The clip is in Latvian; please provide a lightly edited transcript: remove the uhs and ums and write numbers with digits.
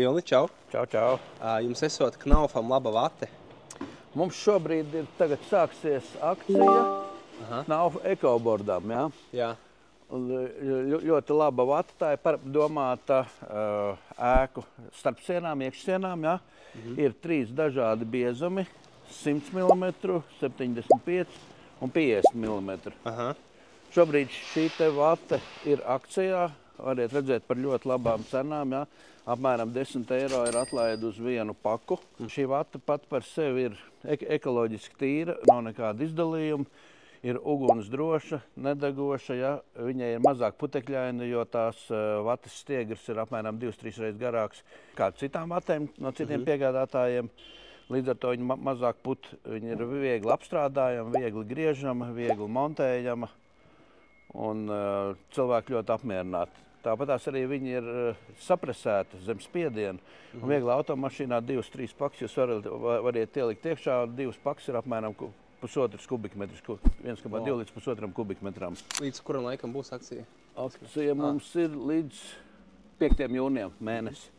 Vilni, čau. Čau, čau. Jums esot Knaufam laba vate? Mums šobrīd tagad sāksies akcija Knaufa ekobordam, jā? Jā. Ļoti laba vata, tā ir domāta ēku starp sienām, iekšsienām, jā? Ir 3 dažādi biezumi, 100 mm, 75 un 50 mm. Šobrīd šī te vate ir akcijā, variet redzēt par ļoti labām cenām, jā? Apmēram 10 eiro ir atlaida uz vienu paku. Šī vata pat par sevi ir ekoloģiski tīra, nav nekāda izdalījuma, ir uguns droša, nedegoša, ja? Viņai ir mazāk putekļaina, jo tās vatas stiegras ir apmēram 2–3 reizes garāks kā citām vatēm no citiem piegādātājiem. Līdz ar to viņa mazāk put, viņa ir viegli apstrādājama, viegli griežama, viegli montējama un cilvēki ļoti apmierināti. Tāpatās arī viņi ir sapresēti zem spiediena. Un viegli automašīnā 2–3 pakas jūs variet ielikt iekšā, un 2 pakas ir apmēram 1,5 kubikmetrs, 1,2 līdz 1,5 kubikmetram. Līdz kuram laikam būs akcija? Akcija mums ir līdz 5. jūnijam mēnesi.